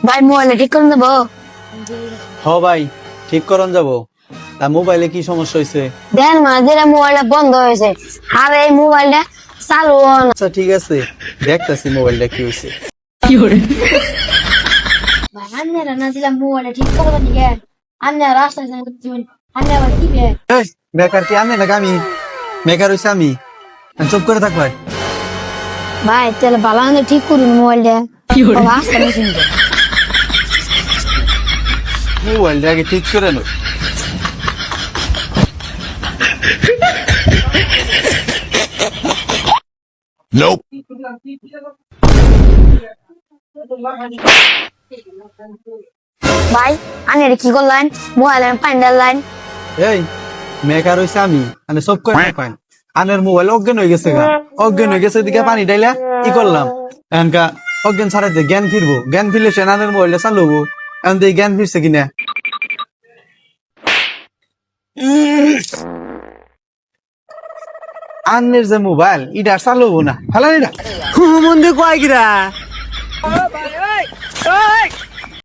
ভাই মোবাইলে ঠিক করে দেবো। হ ভাই ঠিক করন যাবো। তা মোবাইলে কি সমস্যা হয়েছে? দেন মাঝে মোবাইলটা বন্ধ হয়েছে, আর এই মোবাইলটা চালু হয় না। আচ্ছা ঠিক আছে, দেখতেছি মোবাইলটা কি হয়েছে। ভাই আমি না দিলাম মোবাইলটা ঠিক করে দেন কেন? আমি রাস্তায় আমি আবার কি বে? এই বেকার কি আমি নাকি আমি বেকার হয়েছে আমি? চুপ করে থাক ভাই। ভাই তাহলে ভালো মন্দ ঠিক করুন মোবাইলটা। রাস্তা মেশিন মোবাইলটা আগে ঠিক করে নো। ভাই আমি কি করলেন? মোবাইলে পানি ডাললেন। এই মেকার হয়েছে আমি মানে সব করে পাই আনের মোবাইল অজ্ঞান হয়ে গেছে গা, অজ্ঞান হয়ে গেছে এদিকে পানি ডাইলা কি করলাম এনকা অজ্ঞান ছাড়াইতে জ্ঞান ফিরবো, জ্ঞান ফিরলে সে আনের মোবাইলটা চালু হবো। এখন তো এই জ্ঞান ফিরছে কিনা আন্নের যে মোবাইল এটা আর চালু হবো না, ফেলান এটা মন্দির কয় কিরা